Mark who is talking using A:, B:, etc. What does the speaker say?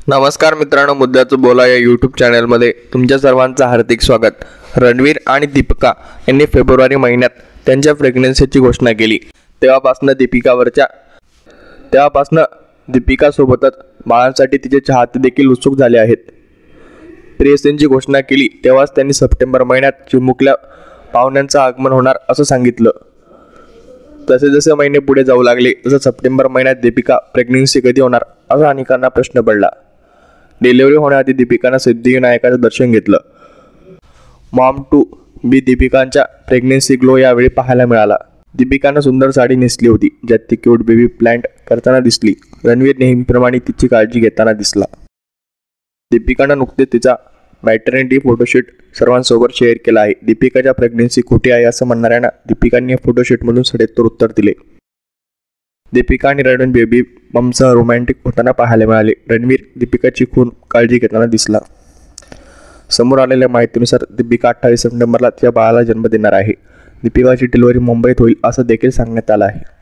A: नमस्कार मित्रांनो, मुद्द्याचं बोला या यूट्यूब चॅनलमध्ये तुमच्या सर्वांचं हार्दिक स्वागत. रणवीर आणि दीपिका यांनी फेब्रुवारी महिन्यात त्यांच्या प्रेग्नन्सीची घोषणा केली. तेव्हापासून दीपिकासोबतच बाळांसाठी तिचे चाहते देखील उत्सुक झाले आहेत. प्रेयसींची घोषणा केली तेव्हाच त्यांनी सप्टेंबर महिन्यात चिमुकल्या पाहुण्यांचं आगमन होणार असं सांगितलं. जसे जसे महिने पुढे जाऊ लागले तसं सप्टेंबर महिन्यात दीपिका प्रेग्नन्सी कधी होणार असा अनेकांना प्रश्न पडला. डिलिव्हरी होण्याआधी दीपिकानं सिद्धिविनायकाचं दर्शन घेतलं. मॉम टू बी दीपिकांच्या प्रेग्नन्सी ग्लो यावेळी पाहायला मिळाला. दीपिकानं सुंदर साडी नेसली होती ज्यात ती क्यूट बेबी प्लॅन्ट करताना दिसली. रणवीर नेहमीप्रमाणे तिची काळजी घेताना दिसला. दीपिकानं नुकतेच तिचा मॅटर्निटी फोटोशूट सर्वांसोबत शेअर केला आहे. दीपिकाच्या प्रेग्नन्सी खोटी आहे असं म्हणणाऱ्यांना दीपिकांनी या फोटोशूटमधून सडेतोड उत्तर दिले. दीपिका आणि रणवीर बेबी बमसह रोमॅन्टिक होताना पाहायला मिळाले. रणवीर दीपिकाची खून काळजी घेताना दिसला. समोर आलेल्या माहितीनुसार दीपिका 28 सप्टेंबरला तिच्या बाळाला जन्म देणार आहे. दीपिकाची डिलिव्हरी मुंबईत होईल असं देखील सांगण्यात आलं आहे.